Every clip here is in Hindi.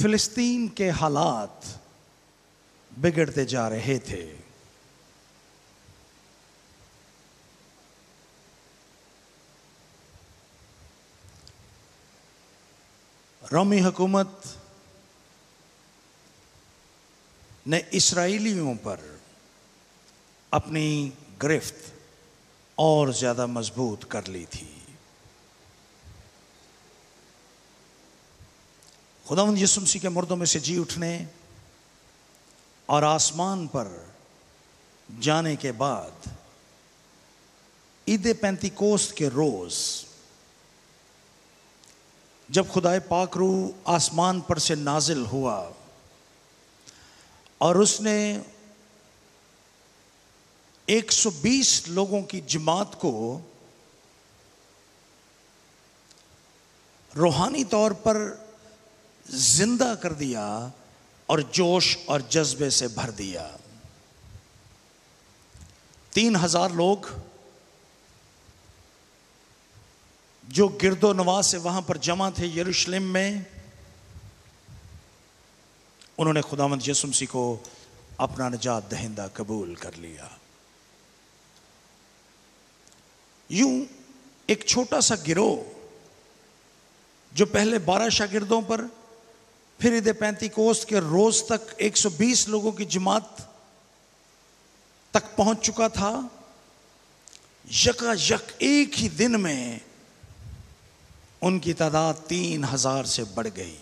फिलिस्तीन के हालात बिगड़ते जा रहे थे। रोमी हुकूमत ने इस्राएलियों पर अपनी गिरफ्त और ज्यादा मजबूत कर ली थी। खुदावंद यीशु मसीह के मुर्दों में से जी उठने और आसमान पर जाने के बाद ईद पेंतिकोस्त के रोज जब खुदाए पाक रूह आसमान पर से नाजिल हुआ और उसने 120 लोगों की जमात को रूहानी तौर पर जिंदा कर दिया और जोश और जज्बे से भर दिया। 3000 लोग जो गिरदो नवाज से वहां पर जमा थे यरूशलेम में, उन्होंने खुदावंद यीशु मसीह को अपना निजात दहिंदा कबूल कर लिया। यूं एक छोटा सा गिरोह जो पहले 12 शागिर्दों पर, फिर ईद पेंतिकोस्त के रोज तक 120 लोगों की जमात तक पहुंच चुका था, यकायक एक ही दिन में उनकी तादाद 3000 से बढ़ गई।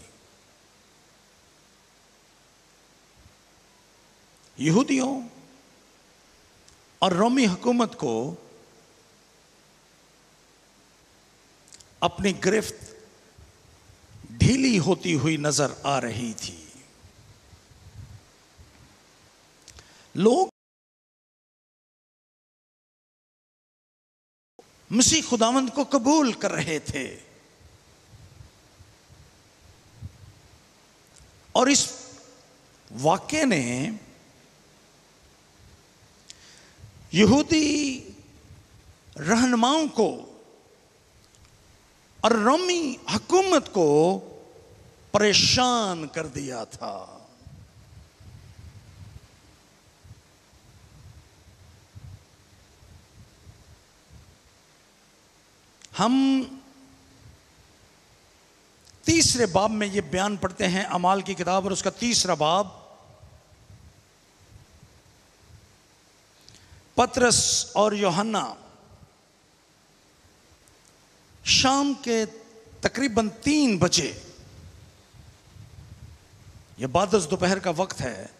यहूदियों और रोमी हुकूमत को अपनी गिरफ्त ढीली होती हुई नजर आ रही थी। लोग मसीह खुदावंद को कबूल कर रहे थे और इस वाक्य ने यहूदी रहनुमाओं को और रोमी हुकूमत को परेशान कर दिया था। हम तीसरे बाब में यह बयान पढ़ते हैं, अमाल की किताब और उसका 3रा बाब। पतरस और यूहन्ना शाम के तकरीबन 3 बजे, यह बाद दोपहर का वक्त है,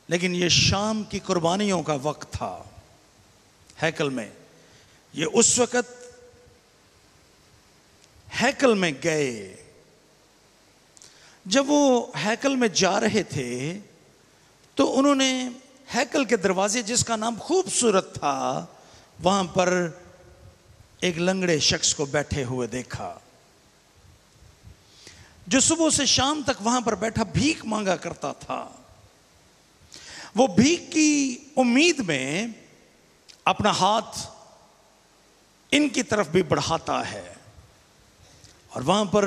लेकिन यह शाम की कुर्बानियों का वक्त था हैकल में। ये उस वक्त हैकल में गए। जब वो हैकल में जा रहे थे तो उन्होंने हैकल के दरवाजे, जिसका नाम खूबसूरत था, वहां पर एक लंगड़े शख्स को बैठे हुए देखा, जो सुबह से शाम तक वहां पर बैठा भीख मांगा करता था। वो भीख की उम्मीद में अपना हाथ इनकी तरफ भी बढ़ाता है और वहां पर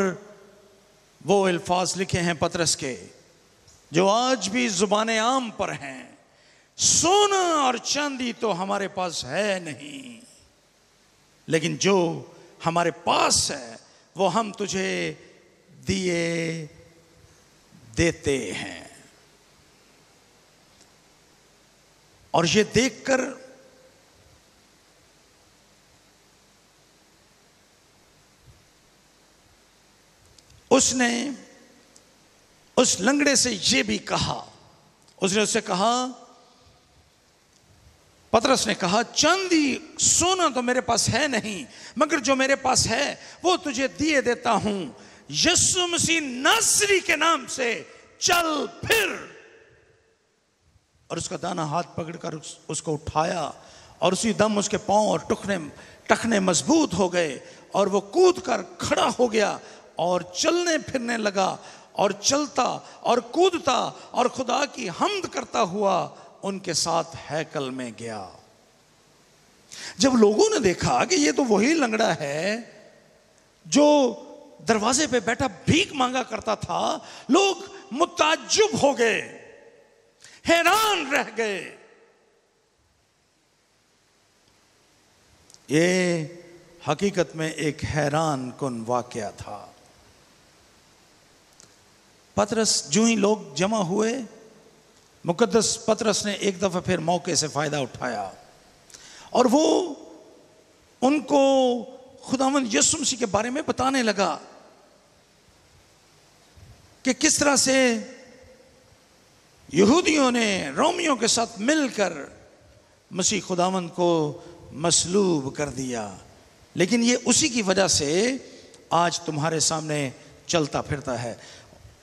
वो अल्फाज लिखे हैं पतरस के, जो आज भी जुबान आम पर हैं, सोना और चांदी तो हमारे पास है नहीं, लेकिन जो हमारे पास है वो हम तुझे दिए देते हैं। और ये देखकर उसने उस लंगड़े से ये भी कहा, उसने उससे कहा, पतरस ने कहा, चांदी सोना तो मेरे पास है नहीं, मगर जो मेरे पास है वो तुझे दिए देता हूं। यीशु मसीह नासरी के नाम से चल फिर। और उसका दाना हाथ पकड़कर उसको उठाया और उसी दम उसके पांव और टखने मजबूत हो गए और वो कूद कर खड़ा हो गया और चलने फिरने लगा और चलता और कूदता और खुदा की हम्द करता हुआ उनके साथ हैकल में गया। जब लोगों ने देखा कि ये तो वही लंगड़ा है जो दरवाजे पे बैठा भीख मांगा करता था, लोग मुताज्जुब हो गए, हैरान रह गए। ये हकीकत में एक हैरान कुन वाकया था। पतरस, जो ही लोग जमा हुए, मुकद्दस पतरस ने एक दफा फिर मौके से फायदा उठाया और वो उनको खुदावंद यीशु मसीह के बारे में बताने लगा कि किस तरह से यहूदियों ने रोमियों के साथ मिलकर मसीह खुदावंद को मसलूब कर दिया, लेकिन ये उसी की वजह से आज तुम्हारे सामने चलता फिरता है।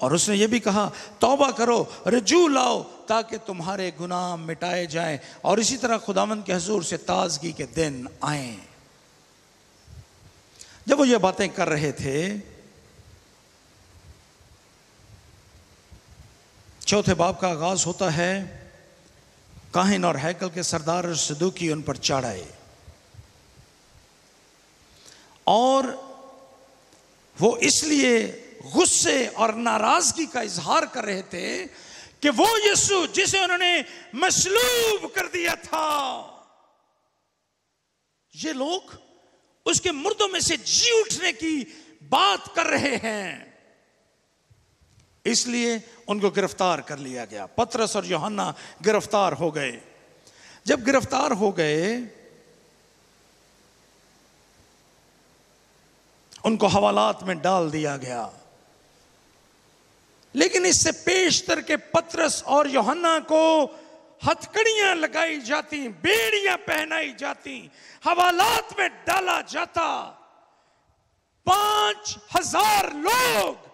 और उसने ये भी कहा, तौबा करो, रजू लाओ ताकि तुम्हारे गुनाह मिटाए जाएं और इसी तरह खुदावंद के हुजूर से ताजगी के दिन आए। जब वो ये बातें कर रहे थे, चौथे बाब का आगाज होता है, काहिन और हैकल के सरदार और सदूकी उन पर चढ़ आए और वो इसलिए गुस्से और नाराजगी का इजहार कर रहे थे कि वो यीशु जिसे उन्होंने मसलूब कर दिया था, ये लोग उसके मुर्दों में से जी उठने की बात कर रहे हैं, इसलिए उनको गिरफ्तार कर लिया गया। पतरस और यूहन्ना गिरफ्तार हो गए। जब गिरफ्तार हो गए, उनको हवालात में डाल दिया गया, लेकिन इससे पेशतर के पतरस और यूहन्ना को हथकड़ियां लगाई जाती, बेड़ियां पहनाई जाती, हवालात में डाला जाता। 5,000 लोग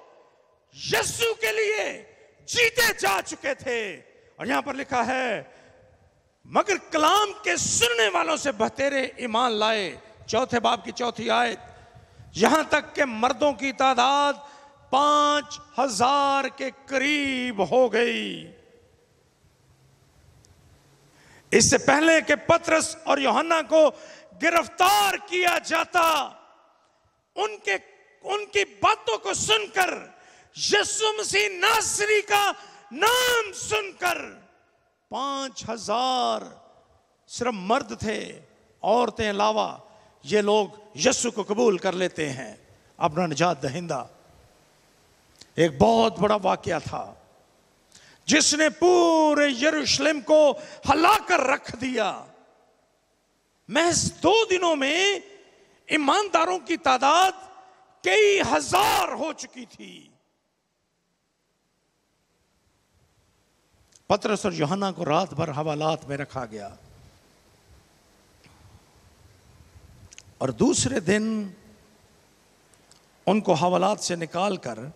यीशु के लिए जीते जा चुके थे। और यहां पर लिखा है, मगर कलाम के सुनने वालों से बहतेरे ईमान लाए। चौथे बाब की चौथी आयत, यहां तक के मर्दों की तादाद 5,000 के करीब हो गई। इससे पहले कि पतरस और यूहन्ना को गिरफ्तार किया जाता, उनकी बातों को सुनकर, यीशु मसीह नासरी का नाम सुनकर 5,000 सिर्फ मर्द थे, औरतें अलावा ये लोग यीशु को कबूल कर लेते हैं अपना निजात दहिंदा। एक बहुत बड़ा वाकया था जिसने पूरे यरूशलेम को हिलाकर रख दिया। महज 2 दिनों में ईमानदारों की तादाद कई हजार हो चुकी थी। पतरस और यूहन्ना को रात भर हवालात में रखा गया और दूसरे दिन उनको हवालात से निकालकर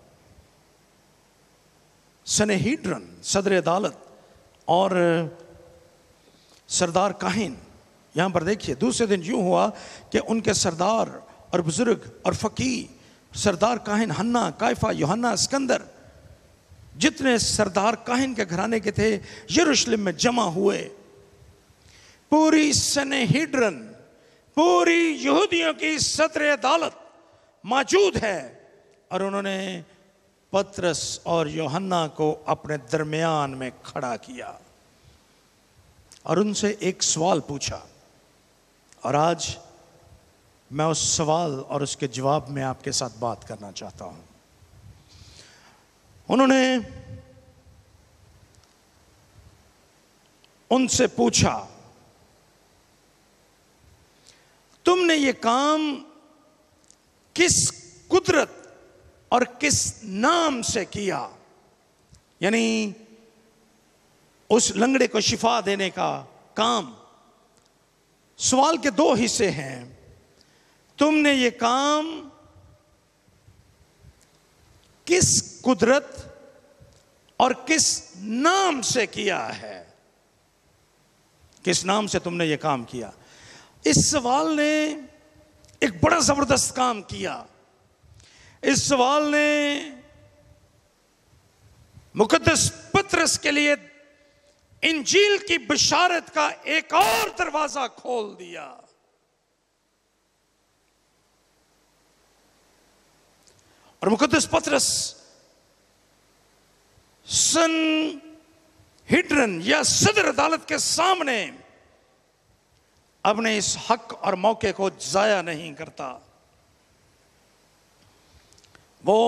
सनेहिड्रन, सदर अदालत और सरदार काहिन, यहां पर देखिए, दूसरे दिन यूं हुआ कि उनके सरदार और बुजुर्ग और फकीह, सरदार काहिन हन्ना, कायफा, यूहन्ना, सिकंदर, जितने सरदार काहिन के घराने के थे, यरूशलेम में जमा हुए। पूरी सनेहिड्रन, पूरी यहूदियों की सदर अदालत मौजूद है और उन्होंने पतरस और यूहन्ना को अपने दरमियान में खड़ा किया और उनसे एक सवाल पूछा। और आज मैं उस सवाल और उसके जवाब में आपके साथ बात करना चाहता हूं। उन्होंने उनसे पूछा, तुमने ये काम किस कुदरत और किस नाम से किया? यानी उस लंगड़े को शिफा देने का काम। सवाल के 2 हिस्से हैं। तुमने ये काम किस कुदरत और किस नाम से किया है? किस नाम से तुमने ये काम किया? इस सवाल ने एक बड़ा जबरदस्त काम किया। इस सवाल ने मुकद्दस पतरस के लिए इंजील की बशारत का एक और दरवाजा खोल दिया। और मुकद्दस पतरस सनहिड्रिन या सदर अदालत के सामने अपने इस हक और मौके को जाया नहीं करता। वो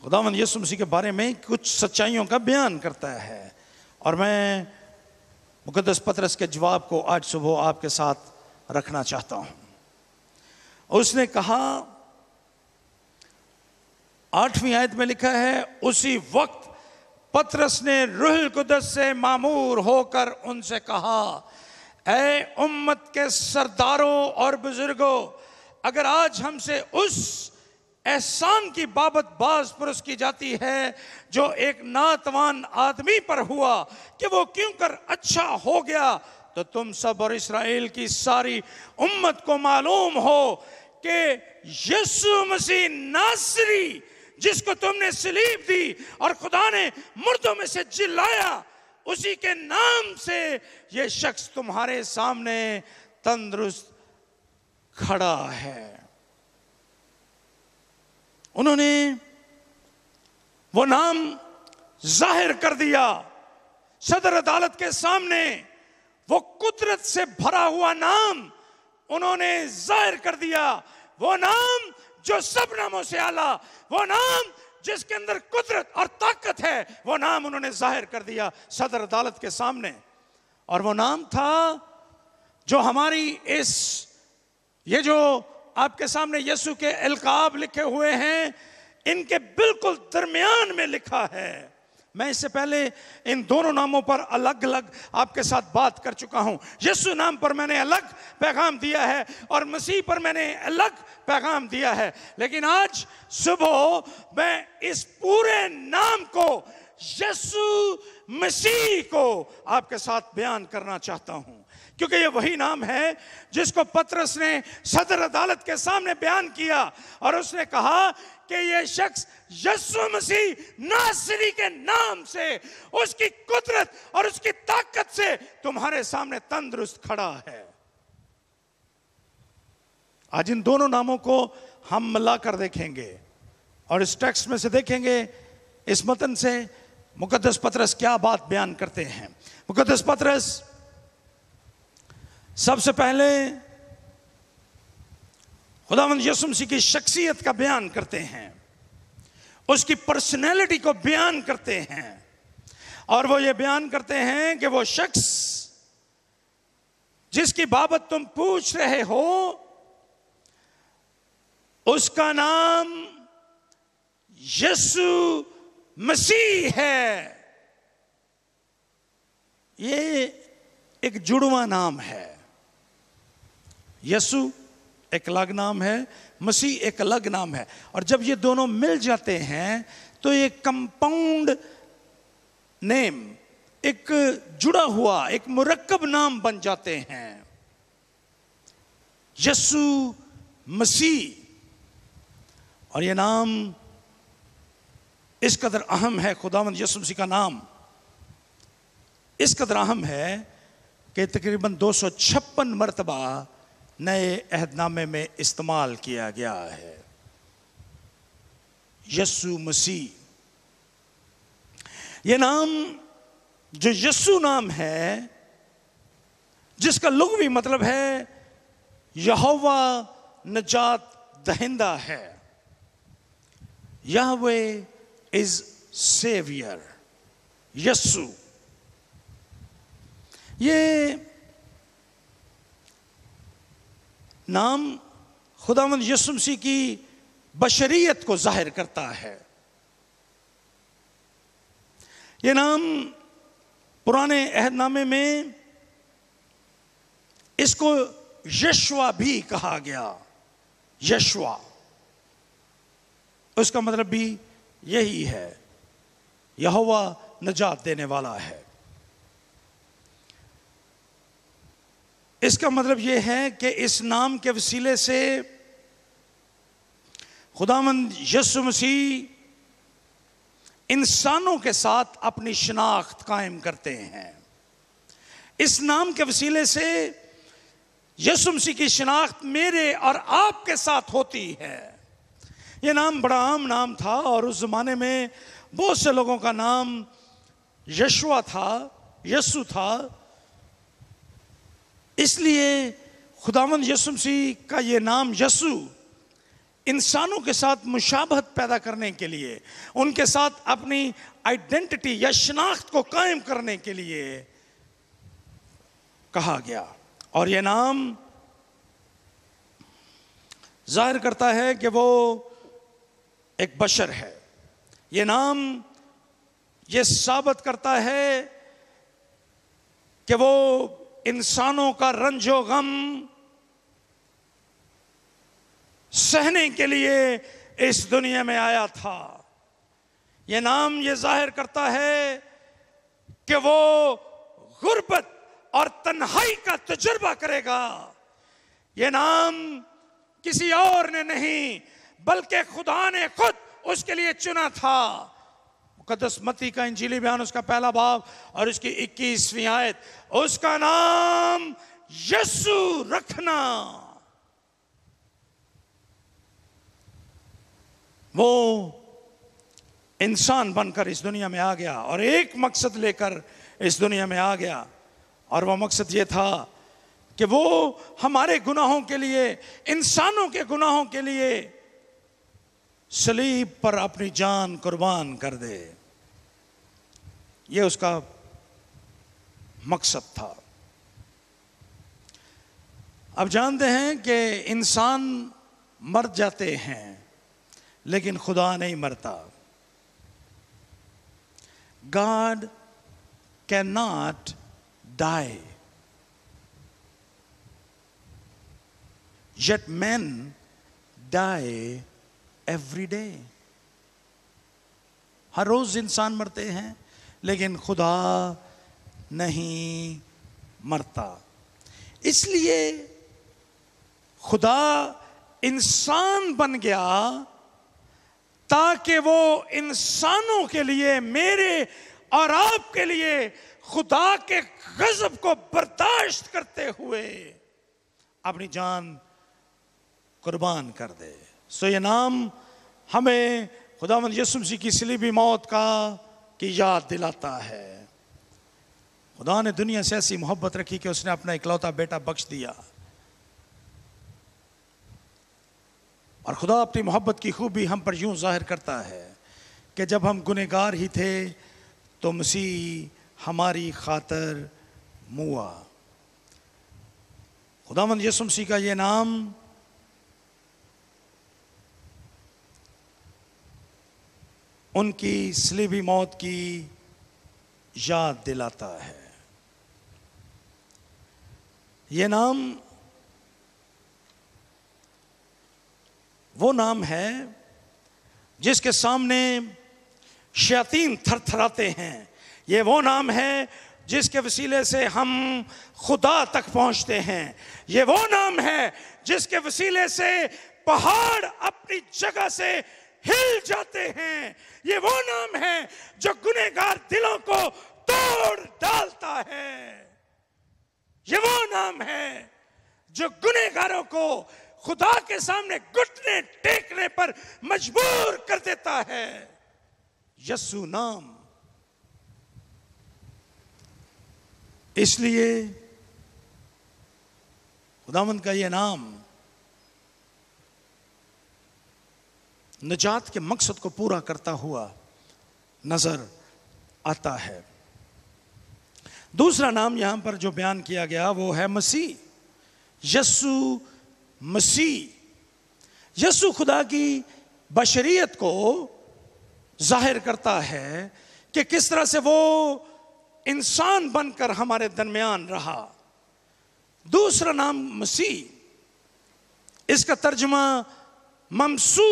खुदावंद यीशु मसीह के बारे में कुछ सच्चाइयों का बयान करता है और मैं मुकद्दस पतरस के जवाब को आज सुबह आपके साथ रखना चाहता हूं। उसने कहा, 8वीं आयत में लिखा है, उसी वक्त पतरस ने रूहुल कुद्दस से मामूर होकर उनसे कहा, ऐ उम्मत के सरदारों और बुजुर्गों, अगर आज हमसे उस एहसान की बाबत बाज पुरस की जाती है जो एक नातवान आदमी पर हुआ कि वो क्यों कर अच्छा हो गया, तो तुम सब और इस्राएल की सारी उम्मत को मालूम हो कि यीशु मसीह नासरी, जिसको तुमने सलीब दी और खुदा ने मुर्दों में से जिलाया, उसी के नाम से यह शख्स तुम्हारे सामने तंदुरुस्त खड़ा है। उन्होंने वो नाम जाहिर कर दिया सदर अदालत के सामने। वो कुदरत से भरा हुआ नाम उन्होंने जाहिर कर दिया। वो नाम जो सब नामों से आला, वो नाम जिसके अंदर कुदरत और ताकत है, वो नाम उन्होंने जाहिर कर दिया सदर अदालत के सामने। और वो नाम था जो हमारी ये जो आपके सामने यीशु के अलकाब लिखे हुए हैं, इनके बिल्कुल दरमियान में लिखा है। मैं इससे पहले इन दोनों नामों पर अलग अलग आपके साथ बात कर चुका हूं। यीशु नाम पर मैंने अलग पैगाम दिया है और मसीह पर मैंने अलग पैगाम दिया है, लेकिन आज सुबह मैं इस पूरे नाम को, यीशु मसीह को आपके साथ बयान करना चाहता हूं, क्योंकि ये वही नाम है जिसको पतरस ने सदर अदालत के सामने बयान किया और उसने कहा कि ये शख्स यीशु मसीह नासरी के नाम से, उसकी कुदरत और उसकी ताकत से तुम्हारे सामने तंदुरुस्त खड़ा है। आज इन दोनों नामों को हम मिलाकर देखेंगे और इस टेक्स्ट में से देखेंगे, इस मतन से मुकद्दस पतरस क्या बात बयान करते हैं। मुकद्दस पतरस सबसे पहले खुदावंद यीशु मसीह की शख्सियत का बयान करते हैं, उसकी पर्सनैलिटी को बयान करते हैं और वो ये बयान करते हैं कि वो शख्स जिसकी बाबत तुम पूछ रहे हो, उसका नाम यीशु मसीह है। ये एक जुड़वा नाम है। यीशु एक अलग नाम है, मसीह एक अलग नाम है, और जब ये दोनों मिल जाते हैं तो ये कंपाउंड नेम, एक जुड़ा हुआ, एक मुरक्कब नाम बन जाते हैं, यीशु मसीह। और ये नाम इस कदर अहम है, खुदावंद यीशु मसीह का नाम इस कदर अहम है कि तकरीबन 256 मरतबा नए अहदनामे में इस्तेमाल किया गया है। यीशु मसीह, यह नाम जो यीशु नाम है, जिसका लुग़वी मतलब है यहोवा नजात दहिंदा है। यहवे इज सेवियर। यीशु, ये नाम खुदावंद यीशु मसीह की बशरियत को जाहिर करता है। ये नाम पुराने अहदनामे में इसको यशवा भी कहा गया। यशवा, उसका मतलब भी यही है, यहोवा नजात देने वाला है। इसका मतलब यह है कि इस नाम के वसीले से खुदावंद यीशु मसीह इंसानों के साथ अपनी शनाख्त कायम करते हैं। इस नाम के वसीले से यीशु मसीह की शनाख्त मेरे और आपके साथ होती है। यह नाम बड़ा आम नाम था और उस जमाने में बहुत से लोगों का नाम यशुआ था, यसु था। इसलिए खुदावंद यीशु मसीह का ये नाम यसु इंसानों के साथ मुशाबहत पैदा करने के लिए, उनके साथ अपनी आइडेंटिटी या शनाख्त को कायम करने के लिए कहा गया। और ये नाम जाहिर करता है कि वो एक बशर है। ये नाम ये साबित करता है कि वो इंसानों का रंजो गम सहने के लिए इस दुनिया में आया था। ये नाम ये जाहिर करता है कि वो गुर्बत और तन्हाई का तजुर्बा करेगा। ये नाम किसी और ने नहीं बल्कि खुदा ने खुद उसके लिए चुना था। मुकद्दस मत्ती का इंजीली बयान उसका पहला बाब और उसकी 21वीं आयत, उसका नाम यसु रखना। वो इंसान बनकर इस दुनिया में आ गया और एक मकसद लेकर इस दुनिया में आ गया, और वह मकसद ये था कि वो हमारे गुनाहों के लिए, इंसानों के गुनाहों के लिए सलीब पर अपनी जान कुर्बान कर दे। ये उसका मकसद था। अब जानते हैं कि इंसान मर जाते हैं लेकिन खुदा नहीं मरता। God cannot die, yet men die every day. हर रोज इंसान मरते हैं लेकिन खुदा नहीं मरता। इसलिए खुदा इंसान बन गया ताकि वो इंसानों के लिए, मेरे और आपके लिए खुदा के गजब को बर्दाश्त करते हुए अपनी जान कुर्बान कर दे। सो ये नाम हमें खुदावंद यीशु मसीह की सलीबी मौत की याद दिलाता है। खुदा ने दुनिया से ऐसी मोहब्बत रखी कि उसने अपना इकलौता बेटा बख्श दिया, और खुदा अपनी मोहब्बत की खूबी हम पर यूं जाहिर करता है कि जब हम गुनहगार ही थे तो मसीह हमारी खातर मुआ। खुदावंद यीशु मसीह का ये नाम उनकी सलीबी मौत की याद दिलाता है। ये नाम वो नाम है जिसके सामने शैतान थरथराते हैं। ये वो नाम है जिसके वसीले से हम खुदा तक पहुंचते हैं। ये वो नाम है जिसके वसीले से पहाड़ अपनी जगह से हिल जाते हैं। ये वो नाम है जो गुनहगार दिलों को तोड़ डालता है। ये वो नाम है जो गुनहगारों को खुदा के सामने घुटने टेकने पर मजबूर कर देता है। यसु नाम। इसलिए खुदावंद का यह नाम निजात के मकसद को पूरा करता हुआ नजर आता है। दूसरा नाम यहां पर जो बयान किया गया वो है मसीह, यसु मसीह। यसु खुदा की बशरियत को जाहिर करता है कि किस तरह से वो इंसान बनकर हमारे दरमियान रहा। दूसरा नाम मसीह, इसका तर्जुमा ममसू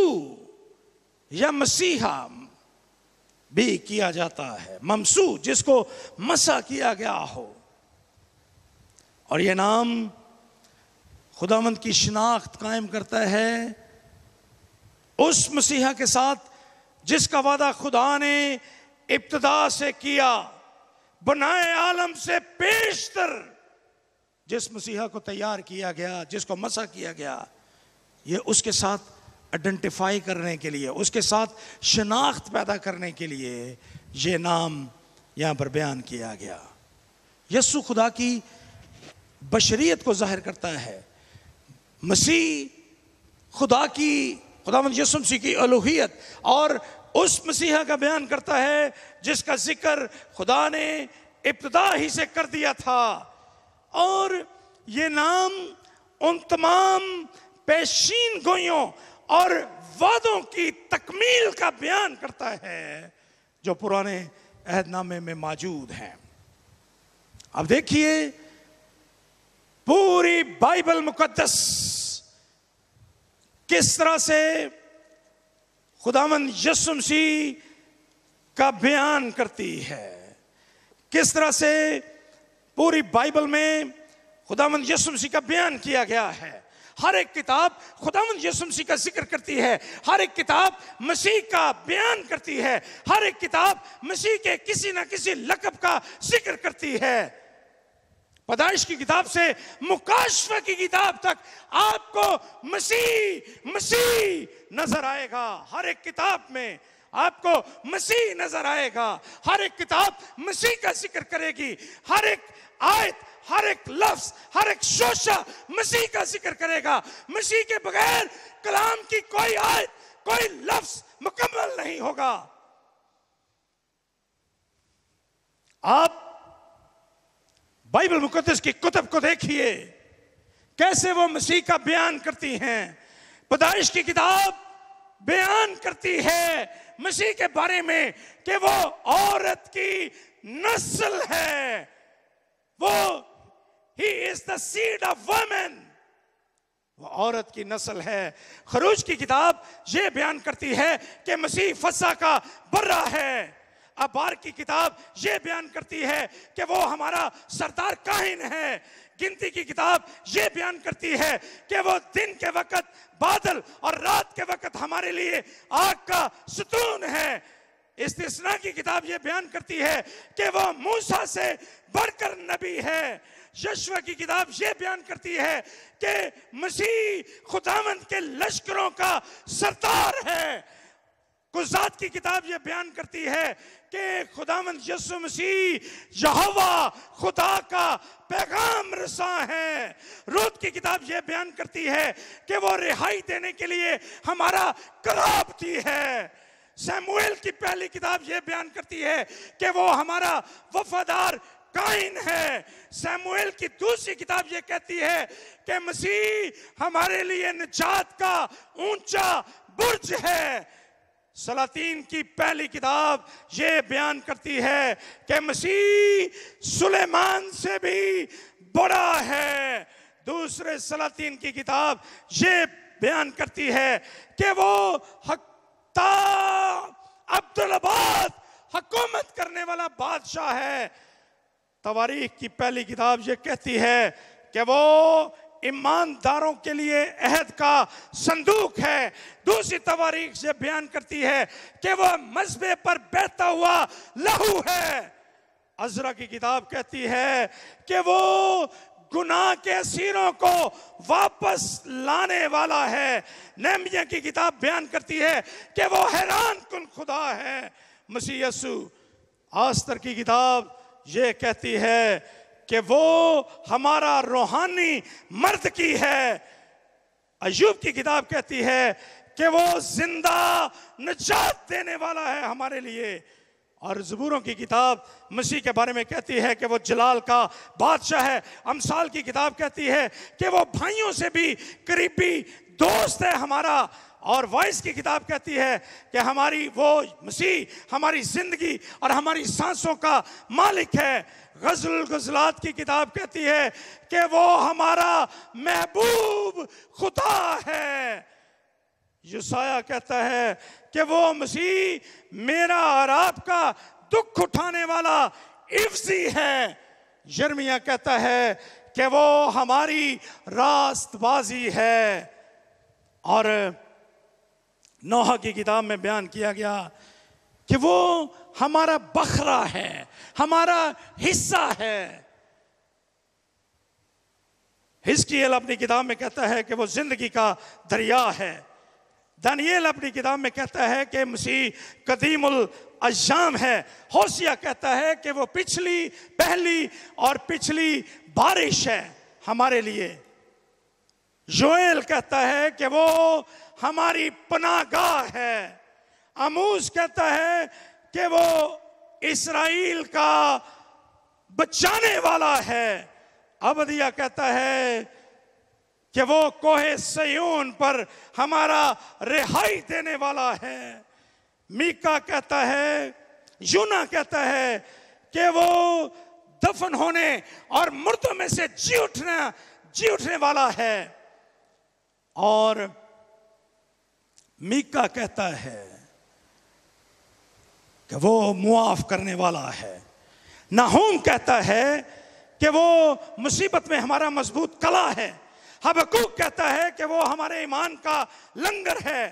या मसीहा भी किया जाता है। ममसू जिसको मसा किया गया हो। और यह नाम खुदावंद की शिनाख्त कायम करता है उस मसीहा के साथ जिसका वादा खुदा ने इब्तिदा से किया, बनाए आलम से पेशतर जिस मसीहा को तैयार किया गया, जिसको मसा किया गया, ये उसके साथ आइडेंटिफाई करने के लिए, उसके साथ शनाख्त पैदा करने के लिए ये नाम यहां पर बयान किया गया। यीशु खुदा की बशरियत को जाहिर करता है। मसीह खुदावंद यीशु मसीह की अलूहियत और उस मसीहा का बयान करता है जिसका जिक्र खुदा ने इब्तिदा ही से कर दिया था। और ये नाम उन तमाम पेशीन गोइयों और वादों की तकमील का बयान करता है जो पुराने अहदनामे में मौजूद हैं। अब देखिए, पूरी बाइबल मुकद्दस किस तरह से खुदावंद यीशु मसीह का बयान करती है, किस तरह से पूरी बाइबल में खुदावंद यीशु मसीह का बयान किया गया है। हर एक किताब खुदावंद यीशु मसीह का जिक्र करती है, हर एक किताब मसीह का बयान करती है, हर एक किताब मसीह के किसी ना किसी लक़ब का जिक्र करती है। पैदाइश की किताब से मुकाशफा की किताब तक आपको मसीह मसीह नजर आएगा। हर एक किताब में आपको मसीह नजर आएगा। हर एक किताब मसीह का जिक्र करेगी। हर एक आयत, हर एक लफ्ज, हर एक शोशा मसीह का जिक्र करेगा। मसीह के बगैर कलाम की कोई आयत, कोई लफ्ज मुकम्मल नहीं होगा। आप बाइबल मुकद्दस की कुतुब को देखिए, कैसे वो मसीह का बयान करती हैं। पैदाइश की किताब बयान करती है मसीह के बारे में कि वो औरत की नस्ल है, वो he is the seed of women, वो औरत की नस्ल है। खरूज की किताब ये बयान करती है कि मसीह फसा का बर्रा है। अबार की किताब ये बयान करती है कि वो हमारा सरदार काहिन है। गिनती की किताब ये बयान करती है कि वो दिन के वक्त बादल और रात के वक्त हमारे लिए आग का सतून है। इस्तिस्ना की किताब ये बयान करती है कि वो मूसा से बढ़कर नबी है। यशवा की किताब ये बयान करती है कि मसीह खुदावंद के लश्करों का सरदार है। कुज़ात की किताब ये बयान करती है कि खुदावंद यीशु मसीह यहोवा खुदा का पैगाम रसा है। रूत की किताब ये बयान करती है कि वो रिहाई देने के लिए हमारा कराबती है। शमूएल की पहली किताब ये बयान करती है कि वो हमारा वफादार काइन है। शमूएल की दूसरी किताब ये कहती है कि मसीह हमारे लिए निजात का ऊंचा बुर्ज है। सलातीन की पहली किताब ये बयान करती है कि मसीह सुलेमान से भी बड़ा है। दूसरे सलातीन की किताब ये बयान करती है कि वो हक्ता अब्दुलबाद हुकूमत करने वाला बादशाह है। तवारीख की पहली किताब ये कहती है कि वो ईमानदारों के लिए अहद का संदूक है। दूसरी तवारीख से बयान करती है कि वह मज़बे पर बहता हुआ लहू है। अज़रा की किताब कहती है कि वो गुनाह के असीरों को वापस लाने वाला है। नेहमिया की किताब बयान करती है कि वो हैरान कुन खुदा है। मसीह यीशु आस्तर की किताब ये कहती है कि वो हमारा रूहानी मर्द की है। अय्यूब की किताब कहती है कि वो जिंदा निजात देने वाला है हमारे लिए। और ज़बूरों की किताब मसीह के बारे में कहती है कि वो जलाल का बादशाह है। अमसाल की किताब कहती है कि वो भाइयों से भी करीबी दोस्त है हमारा। और वाइस की किताब कहती है कि हमारी वो मसीह हमारी जिंदगी और हमारी सांसों का मालिक है। गज़ल गज़लात की किताब कहती है कि वो हमारा महबूब खुदा है। यूसाया कहता है कि वो मसीह मेरा और आपका दुख उठाने वाला इफ्सी है। यिर्मयाह कहता है कि वो हमारी रास्तबाजी है। और नोहा की किताब में बयान किया गया कि वो हमारा बखरा है, हमारा हिस्सा है। हिजकियेल अपनी किताब में कहता है कि वो जिंदगी का दरिया है। दानियल अपनी किताब में कहता है कि मसीह कदीमुल अज़्ज़ाम है। होशिया कहता है कि वो पिछली, पहली और पिछली बारिश है हमारे लिए। योएल कहता है कि वो हमारी पनाहगाह है। आमोस कहता है कि वो इस्राएल का बचाने वाला है। अबदिया कहता है कि वो कोहे सयोन पर हमारा रिहाई देने वाला है। मीका कहता है, यूना कहता है कि वो दफन होने और मुर्दों में से जी उठने वाला है। और मीका कहता है कि वो मुआफ करने वाला है। नाहूम कहता है कि वो मुसीबत में हमारा मजबूत कला है। हबक्कूक कहता है कि वो हमारे ईमान का लंगर है।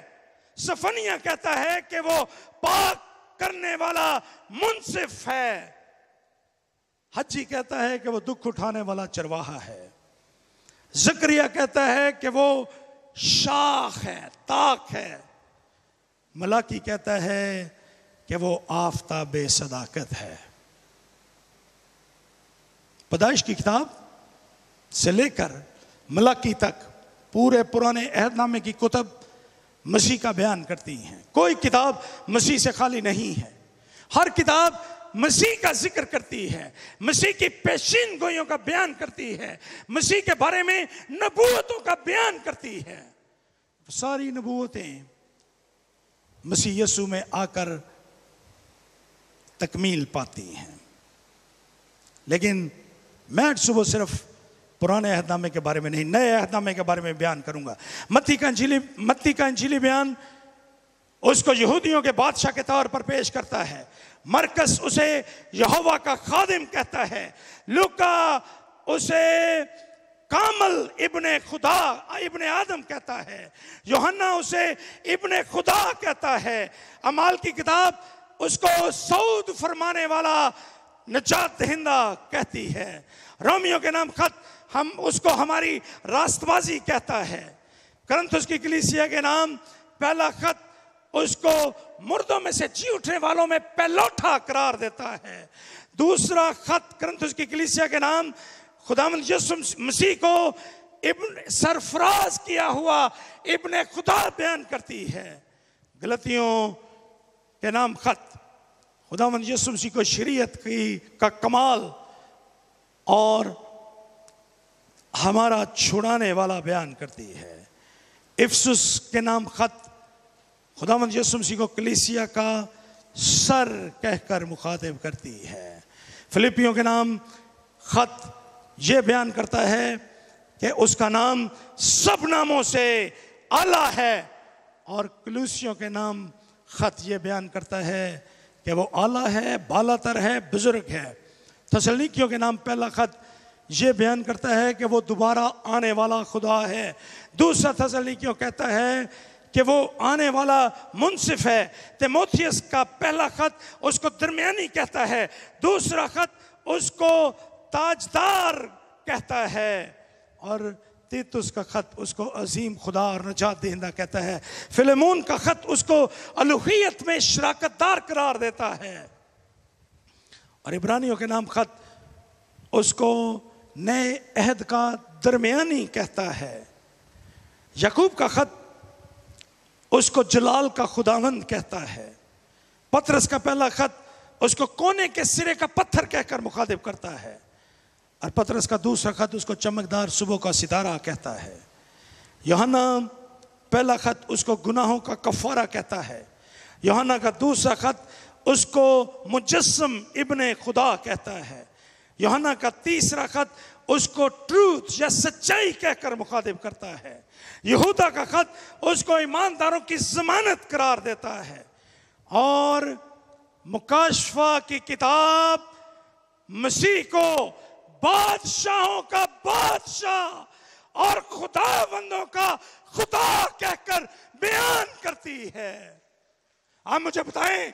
सफनिया कहता है कि वो पाक करने वाला मुंसिफ है। हज्जी कहता है कि वो दुख उठाने वाला चरवाहा है। ज़करिया कहता है कि वो शाख है, ताक है। मलाकी कहता है कि वो आफताबे सदाकत है। पैदाइश की किताब से लेकर मलाकी तक पूरे पुराने अहदनामे की कुतब मसीह का बयान करती हैं। कोई किताब मसीह से खाली नहीं है। हर किताब मसीह का जिक्र करती है, मसीह की पेशीन गोइयों का बयान करती है, मसीह के बारे में नबूवतों का बयान करती है। सारी नबूवतें मसीह यीशु में आकर तकमील पाती हैं। लेकिन मैं सुबह सिर्फ पुराने अहदनामे के बारे में नहीं, नए अहदनामे के बारे में बयान करूंगा। मत्ती का इंजीली बयान उसको यहूदियों के बादशाह के तौर पर पेश करता है। मरकस उसे यहोवा का खादिम कहता है। लूका उसे कामल इब्ने खुदा, इब्ने आदम कहता है। यूहन्ना उसे इब्ने खुदा कहता है। अमाल की किताब उसको सऊद फरमाने वाला, निजात दहिंदा कहती है। रोमियो के नाम खत हम उसको हमारी रास्तबाजी कहता है। करंथुस की कलीसिया के नाम पहला खत उसको मुर्दों में से जी उठने वालों में पहलौठा करार देता है। दूसरा खत करंथुस की कलीसिया के नाम खुदावंद यीशु मसीह को इब्न सरफराज किया हुआ इब्ने खुदा बयान करती है। गलतियों के नाम खत खुदावंद यीशु मसीह को शरीयत का कमाल और हमारा छुड़ाने वाला बयान करती है। इफसुस के नाम खत खुदावंद यीशु मसीह को कलीसिया का सर कहकर मुखातिब करती है। फिलिपियों के नाम खत यह बयान करता है कि उसका नाम सब नामों से आला है। और कलूसियों के नाम खत यह बयान करता है कि वो आला है, बालातर है, बुजुर्ग है। थसलनीकियों के नाम पहला खत यह बयान करता है कि वो दोबारा आने वाला खुदा है। दूसरा थसलनीकियों कहता है कि वो आने वाला मुंसिफ है। तिमोथियस का पहला खत उसको दरमियानी कहता है। दूसरा खत उसको ताजदार कहता है। और तीतुस का खत उसको अजीम खुदा और नजात दहिंदा कहता है। फिलेमोन का खत उसको अलूहियत में शराकतदार करार देता है। और इब्रानियों के नाम खत उसको नए अहद का दरमियानी कहता है। याकूब का खत उसको जलाल का खुदावंद कहता है। पतरस का पहला खत उसको कोने के सिरे का पत्थर कहकर मुखातिब करता है। और पतरस का दूसरा खत उसको चमकदार सुबह का सितारा कहता है। यूहन्ना पहला खत उसको गुनाहों का कफारा कहता है। यूहन्ना का दूसरा खत उसको मुजस्सम इब्ने खुदा कहता है। यूहन्ना का तीसरा खत उसको ट्रूथ या सच्चाई कहकर मुखातिब करता है। यहूदा का खत उसको ईमानदारों की जमानत करार देता है। और मुकाशफा की किताब मसीह को बादशाहों का बादशाह और खुदावंदों का खुदा कहकर बयान करती है। आप मुझे बताएं,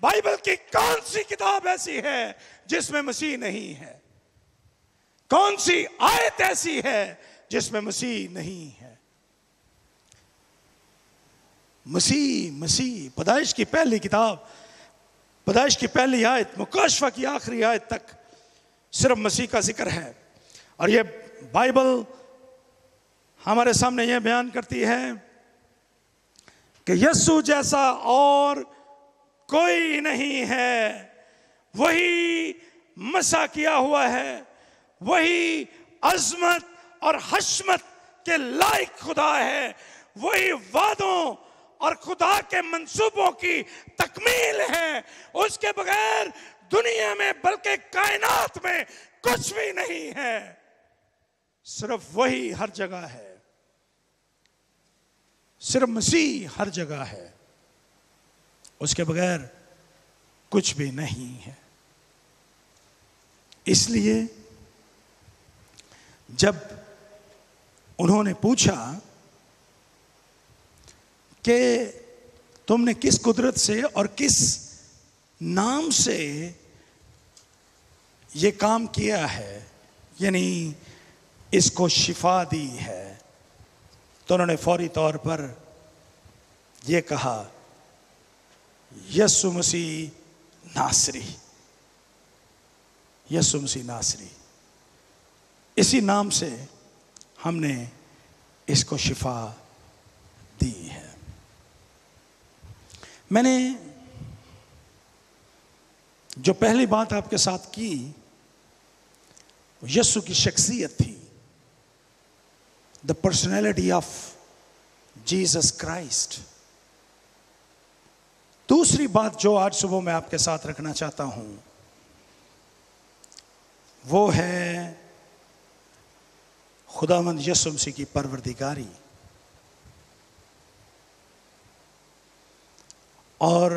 बाइबल की कौन सी किताब ऐसी है जिसमें मसीह नहीं है? कौन सी आयत ऐसी है जिसमें मसीह नहीं है? मसीह पैदाइश की पहली किताब, पैदाइश की पहली आयत, मुकाशफा की आखिरी आयत तक सिर्फ मसीह का जिक्र है। और ये बाइबल हमारे सामने यह बयान करती है कि यीशु जैसा और कोई नहीं है, वही मसा किया हुआ है, वही अजमत और हशमत के लायक खुदा है, वही वादों और खुदा के मंसूबों की तकमील है। उसके बगैर दुनिया में बल्कि कायनात में कुछ भी नहीं है। सिर्फ वही हर जगह है, सिर्फ मसीह हर जगह है, उसके बगैर कुछ भी नहीं है। इसलिए जब उन्होंने पूछा कि तुमने किस कुदरत से और किस नाम से ये काम किया है, यानी इसको शिफा दी है, तो उन्होंने फौरी तौर पर यह कहा, यीशु मसीह नासरी, यीशु मसीह नासरी, इसी नाम से हमने इसको शिफा दी है। मैंने जो पहली बात आपके साथ की यीशु की शख्सियत थी, the personality of Jesus Christ. दूसरी बात जो आज सुबह मैं आपके साथ रखना चाहता हूं वो है खुदावंद यीशु मसीह की परवरदिगारी। और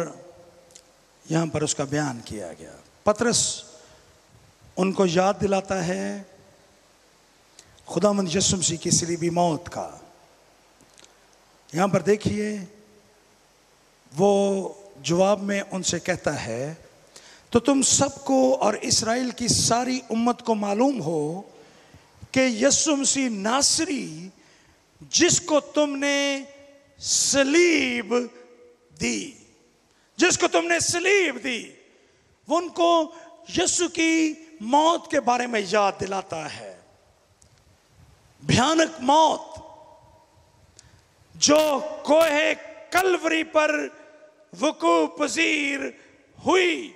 यहां पर उसका बयान किया गया। पतरस उनको याद दिलाता है खुदावंद यीशु मसीह की सलीबी मौत का। यहां पर देखिए, वो जवाब में उनसे कहता है, तो तुम सबको और इस्राएल की सारी उम्मत को मालूम हो कि यीशु मसीह नासरी जिसको तुमने सलीब दी, जिसको तुमने सलीब दी, वो उनको यीशु की मौत के बारे में याद दिलाता है। भयानक मौत जो कोहे कलवरी पर वकू पजीर हुई,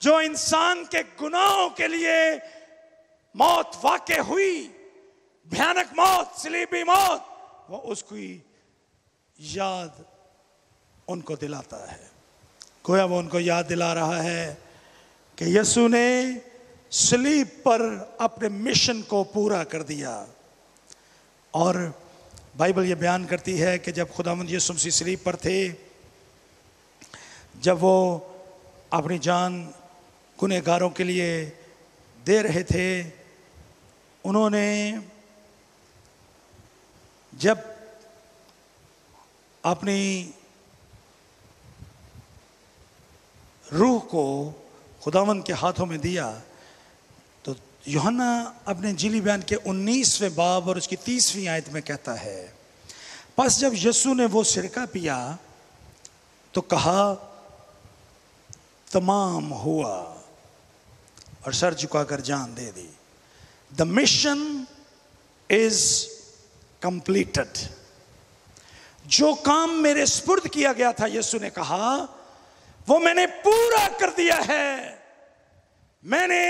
जो इंसान के गुनाहों के लिए मौत वाक़े हुई, भयानक मौत, सलीबी मौत, वो उसकी याद उनको दिलाता है। गोया वो उनको याद दिला रहा है कि यीशु ने सलीब पर अपने मिशन को पूरा कर दिया। और बाइबल ये बयान करती है कि जब खुदावंद यीशु मसीह सलीब पर थे, जब वो अपनी जान गुनहगारों के लिए दे रहे थे, उन्होंने जब अपनी रूह को खुदावंद के हाथों में दिया, तो यूहन्ना अपने इंजीली बयान के 19वें बाब और उसकी 30वीं आयत में कहता है, बस जब यीशु ने वो सिरका पिया तो कहा, तमाम हुआ, और सर झुकाकर जान दे दी। The mission is completed. जो काम मेरे सुपुर्द किया गया था, यीशु ने कहा, वो मैंने पूरा कर दिया है। मैंने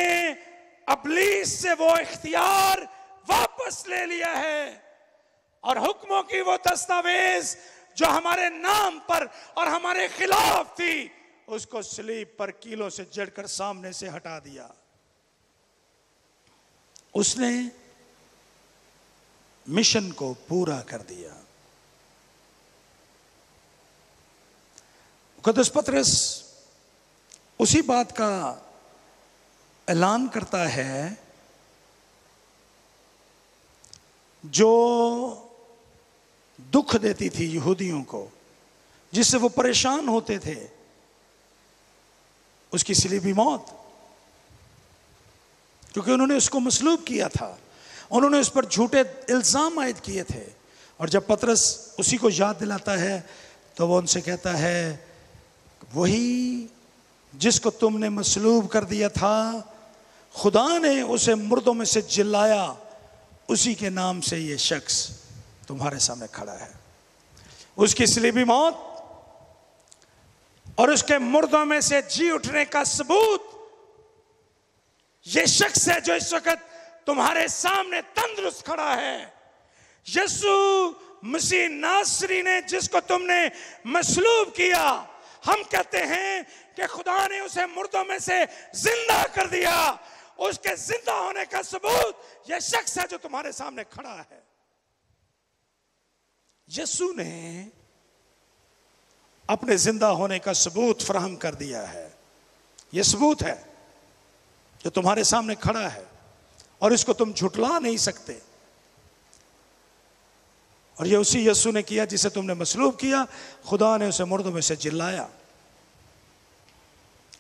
इब्लीस से वो इख्तियार वापस ले लिया है और हुक्मों की वो दस्तावेज जो हमारे नाम पर और हमारे खिलाफ थी, उसको सलीब पर कीलों से जड़कर सामने से हटा दिया। उसने मिशन को पूरा कर दिया। मुकद्दस पतरस उसी बात का ऐलान करता है जो दुख देती थी यहूदियों को, जिससे वो परेशान होते थे, उसकी सलीबी मौत, क्योंकि उन्होंने उसको मसलूब किया था, उन्होंने उस पर झूठे इल्जाम आयद किए थे। और जब पतरस उसी को याद दिलाता है, तो वो उनसे कहता है, वही जिसको तुमने मसलूब कर दिया था, खुदा ने उसे मुर्दों में से जिलाया, उसी के नाम से ये शख्स तुम्हारे सामने खड़ा है। उसकी सलीबी मौत और उसके मुर्दों में से जी उठने का सबूत ये शख्स है जो इस वक्त तुम्हारे सामने तंदुरुस्त खड़ा है। यीशु मसीह नासरी ने, जिसको तुमने मसलूब किया, हम कहते हैं कि खुदा ने उसे मुर्दों में से जिंदा कर दिया। उसके जिंदा होने का सबूत यह शख्स है जो तुम्हारे सामने खड़ा है। यीशु ने अपने जिंदा होने का सबूत फराहम कर दिया है। यह सबूत है जो तुम्हारे सामने खड़ा है और इसको तुम झुटला नहीं सकते। और ये उसी यीशु ने किया जिसे तुमने मसलूब किया। खुदा ने उसे मुर्दों में से जिलाया,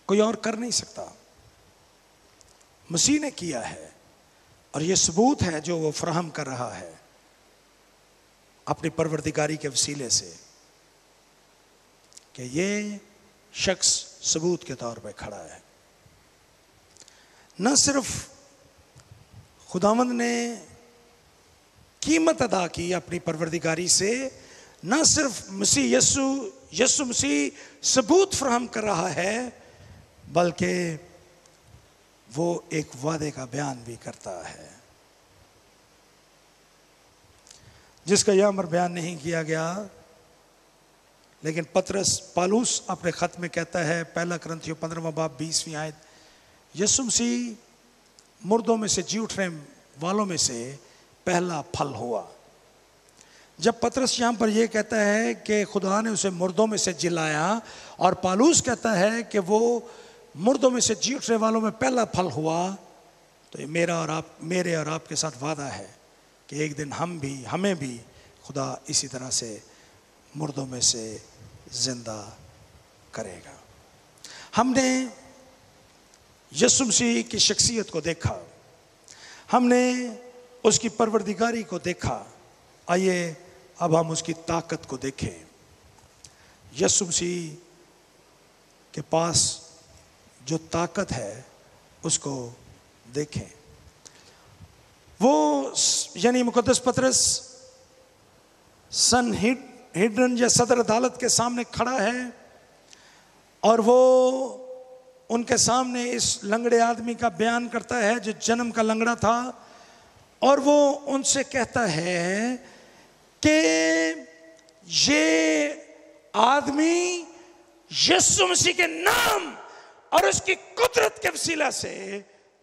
कोई और कर नहीं सकता, मसीह ने किया है। और ये सबूत है जो वो फराहम कर रहा है अपनी परवरदिगारी के वसीले से, कि ये शख्स सबूत के तौर पे खड़ा है। न सिर्फ खुदावंद ने कीमत अदा की अपनी परवरदिगारी से, न सिर्फ मसीह यीशु मसीह सबूत फराहम कर रहा है, बल्कि वो एक वादे का बयान भी करता है जिसका यहां पर बयान नहीं किया गया। लेकिन पालूस अपने खत में कहता है, पहला कुरिन्थियों 15वां बाब 20वीं आयत, यीशु मसीह मुर्दों में से जी उठने वालों में से पहला फल हुआ। जब पतरस यहां पर यह कहता है कि खुदा ने उसे मुर्दों में से जिलाया, और पालूस कहता है कि वो मुर्दों में से जी उठने वालों में पहला फल हुआ, तो ये मेरे और आपके साथ वादा है कि एक दिन हमें भी खुदा इसी तरह से मुर्दों में से जिंदा करेगा। हमने यीशु मसीह की शख्सियत को देखा, हमने उसकी परवरदिगारी को देखा। आइए अब हम उसकी ताकत को देखें। यीशु मसीह के पास जो ताकत है उसको देखें। वो यानी मुकद्दस पतरस सनहेड्रिन या सदर अदालत के सामने खड़ा है, और वो उनके सामने इस लंगड़े आदमी का बयान करता है जो जन्म का लंगड़ा था, और वो उनसे कहता है कि ये आदमी यीशु मसीह के नाम और उसकी कुदरत के वसीला से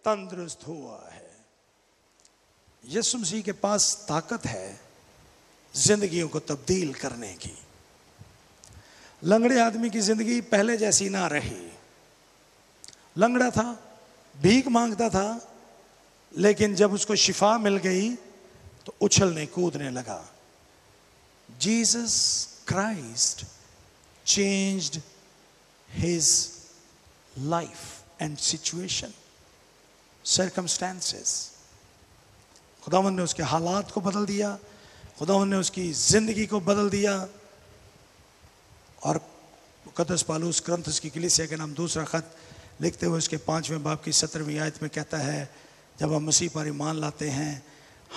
तंदुरुस्त हुआ है। यीशु मसीह के पास ताकत है जिंदगियों को तब्दील करने की। लंगड़े आदमी की जिंदगी पहले जैसी ना रही। लंगड़ा था, भीख मांगता था, लेकिन जब उसको शिफा मिल गई तो उछलने कूदने लगा। Jesus Christ changed his life and situation, circumstances. खुदावंद ने उसके हालात को बदल दिया, खुदावंद ने उसकी जिंदगी को बदल दिया। और मुकद्दस पालूस कुरिन्थुस की कलीसिया के नाम दूसरा खत लिखते हुए उसके 5वें बाब की 17वीं आयत में कहता है, जब हम मसीह पर ईमान लाते हैं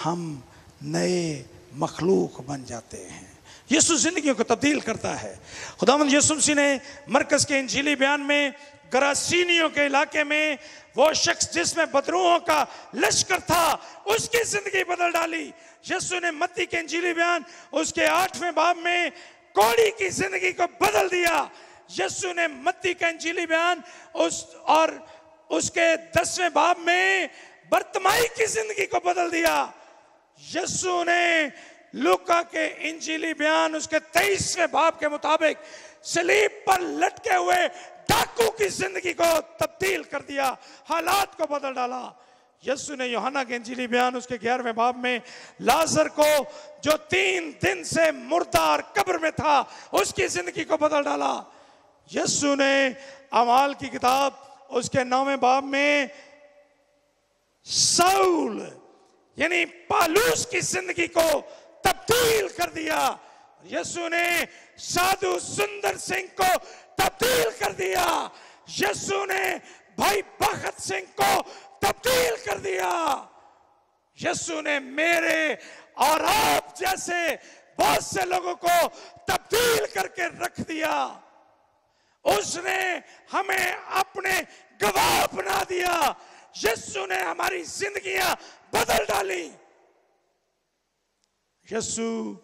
हम नए मखलूक बन जाते हैं। यीशु जिंदगियों को तब्दील करता है। खुदावंद यीशु मसीह ने मरकज के इंजीली बयान में गरासीनियों के इलाके में वो शख्स जिसमें बदरूहों का लश्कर था उसकी जिंदगी बदल डाली। यीशु ने मत्ती के इंजीली बयान उसके 8वें बाब में कोढ़ी की जिंदगी को बदल दिया। यीशु ने मत्ती का इंजीली बयान और उसके 10वें बाब में बर्तमाई की जिंदगी को बदल दिया। यीशु ने लूका के इंजीली बयान उसके 23वें बाब के मुताबिक सलीब पर लटके हुए डाकू की जिंदगी को तब्दील कर दिया, हालात को बदल डाला। यीशु ने यूहन्ना के इंजीली बयान उसके 11वें बाब में लाजर को जो 3 दिन से मुर्दा और कब्र में था उसकी जिंदगी को बदल डाला। यीशु ने अमाल की किताब उसके 9वें बाब में साउल यानी पालूस की जिंदगी को तब्दील कर दिया। यीशु ने साधु सुंदर सिंह को तब्दील कर दिया। यीशु ने भाई भगत सिंह को तब्दील कर दिया। यीशु ने मेरे और आप जैसे बहुत से लोगों को तब्दील करके रख दिया। उसने हमें अपने गवाह बना दिया। यीशु ने हमारी जिंदगियां बदल डाली। यीशु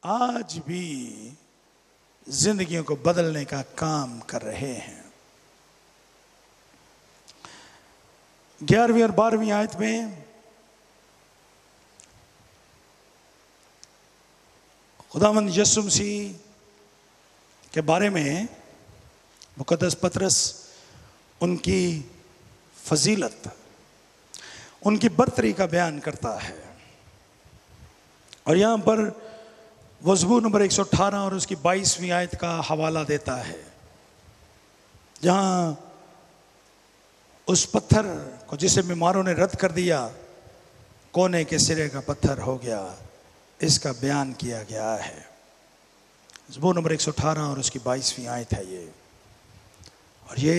आज भी जिंदगियों को बदलने का काम कर रहे हैं। 11वीं और 12वीं आयत में खुदावंद यीशु मसीह के बारे में मुकद्दस पतरस उनकी फजीलत, उनकी बरतरी का बयान करता है। और यहां पर वो ज़बूर नंबर 118 और उसकी 22वीं आयत का हवाला देता है, जहां उस पत्थर को जिसे बीमारों ने रद्द कर दिया, कोने के सिरे का पत्थर हो गया, इसका बयान किया गया है। ज़बूर नंबर 118 और उसकी 22वीं आयत है ये। और ये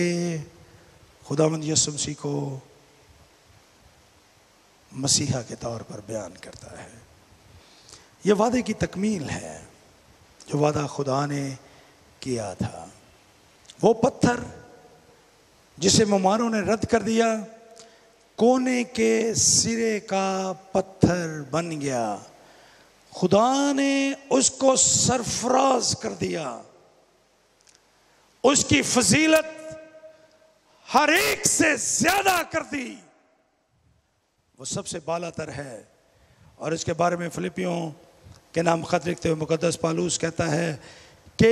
खुदावंद यीशु मसीह को मसीहा के तौर पर बयान करता है। ये वादे की तकमील है जो वादा खुदा ने किया था। वो पत्थर जिसे बीमारों ने रद्द कर दिया, कोने के सिरे का पत्थर बन गया। खुदा ने उसको सरफराज कर दिया। उसकी फजीलत हर एक से ज्यादा कर दी। वो सबसे बालातर है। और इसके बारे में फिलिपियों के नाम खत लिखते हुए मुकद्दस पौलुस कहता है कि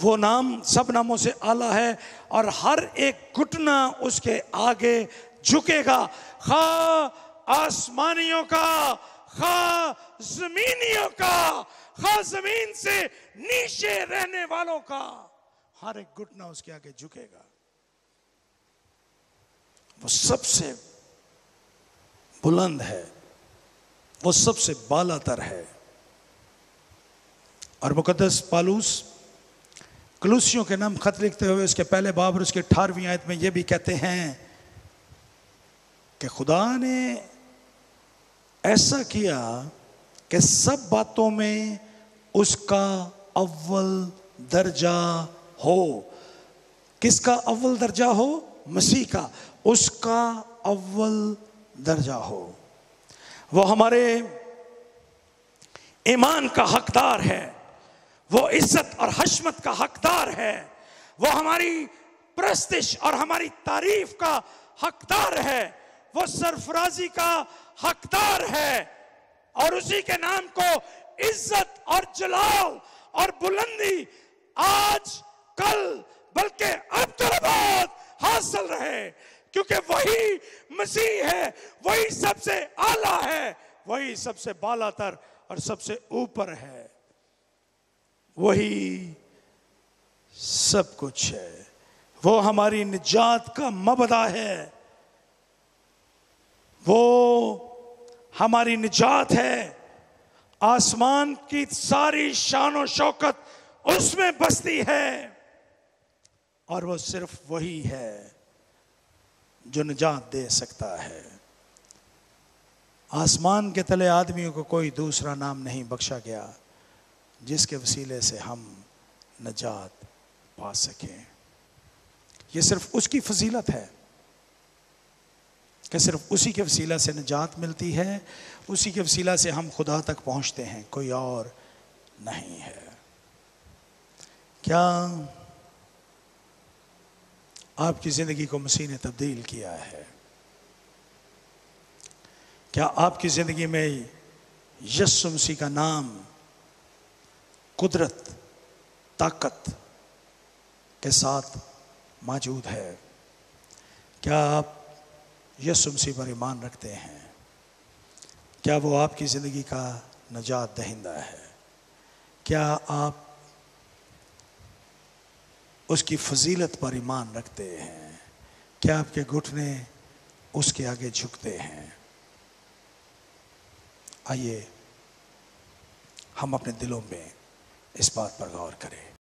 वो नाम सब नामों से आला है और हर एक घुटना उसके आगे झुकेगा, खा आसमानियों का, खा जमीनियों का, खा जमीन से नीचे रहने वालों का, हर एक घुटना उसके आगे झुकेगा। वो सबसे बुलंद है, वो सबसे बालातर है। और मुकद्दस पौलुस कलूसियों के नाम खत लिखते हुए उसके पहले बाब और उसके 18वीं आयत में यह भी कहते हैं कि खुदा ने ऐसा किया कि सब बातों में उसका अव्वल दर्जा हो। किसका अव्वल दर्जा हो? मसीह का। उसका अव्वल दर्जा हो। वो हमारे ईमान का हकदार है। वो इज्जत और हशमत का हकदार है। वो हमारी प्रस्तिश और हमारी तारीफ का हकदार है। वो सरफराजी का हकदार है। और उसी के नाम को इज्जत और जलाल और बुलंदी आज कल बल्कि अब तो बाद हासिल रहे, क्योंकि वही मसीह है, वही सबसे आला है, वही सबसे बालातर और सबसे ऊपर है, वही सब कुछ है। वो हमारी निजात का मबदा है। वो हमारी निजात है। आसमान की सारी शान और शौकत उसमें बसती है। और वो सिर्फ वही है जो निजात दे सकता है। आसमान के तले आदमियों को कोई दूसरा नाम नहीं बख्शा गया जिसके वसीले से हम निजात पा सकें। ये सिर्फ उसकी फजीलत है कि सिर्फ उसी के वसीला से निजात मिलती है, उसी के वसीला से हम खुदा तक पहुंचते हैं, कोई और नहीं है। क्या आपकी जिंदगी को मसीह ने तब्दील किया है? क्या आपकी जिंदगी में यीशु मसीह का नाम कुदरत, ताकत के साथ मौजूद है? क्या आप यीशु मसीह पर ईमान रखते हैं? क्या वो आपकी जिंदगी का निजात दहिंदा है? क्या आप उसकी फजीलत पर ईमान रखते हैं? क्या आपके घुटने उसके आगे झुकते हैं? आइए हम अपने दिलों में इस बात पर गौर करें।